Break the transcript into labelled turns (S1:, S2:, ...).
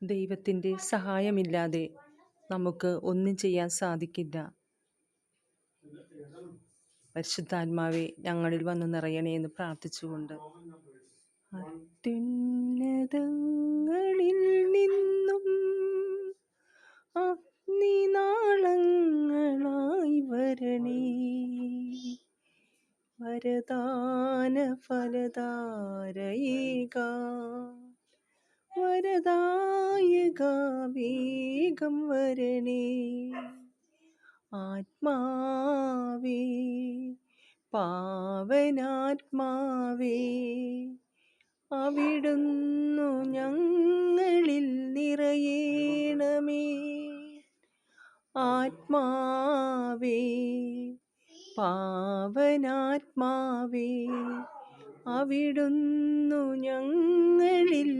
S1: ദൈവത്തിൻ്റെ സഹായമില്ലാതെ നമുക്ക് ഒന്നും ചെയ്യാൻ സാധിക്കില്ല. പരിശുദ്ധാത്മാവെ ഞങ്ങളിൽ വന്ന് നിറയണേ എന്ന് പ്രാർത്ഥിച്ചുകൊണ്ട് അത്യുന്നതങ്ങളിൽ നിന്നും അഗ്നിനാളങ്ങളായി വരണേ, വരദാന ഫലധാരയേക വരദായക വേഗം വരണേ. ആത്മാവേ, പാവനാത്മാവേ, അവിടുന്നു ഞങ്ങളിൽ നിറയേണമേ. ആത്മാവേ, പാവനാത്മാവേ, അവിടുന്നു ഞങ്ങളിൽ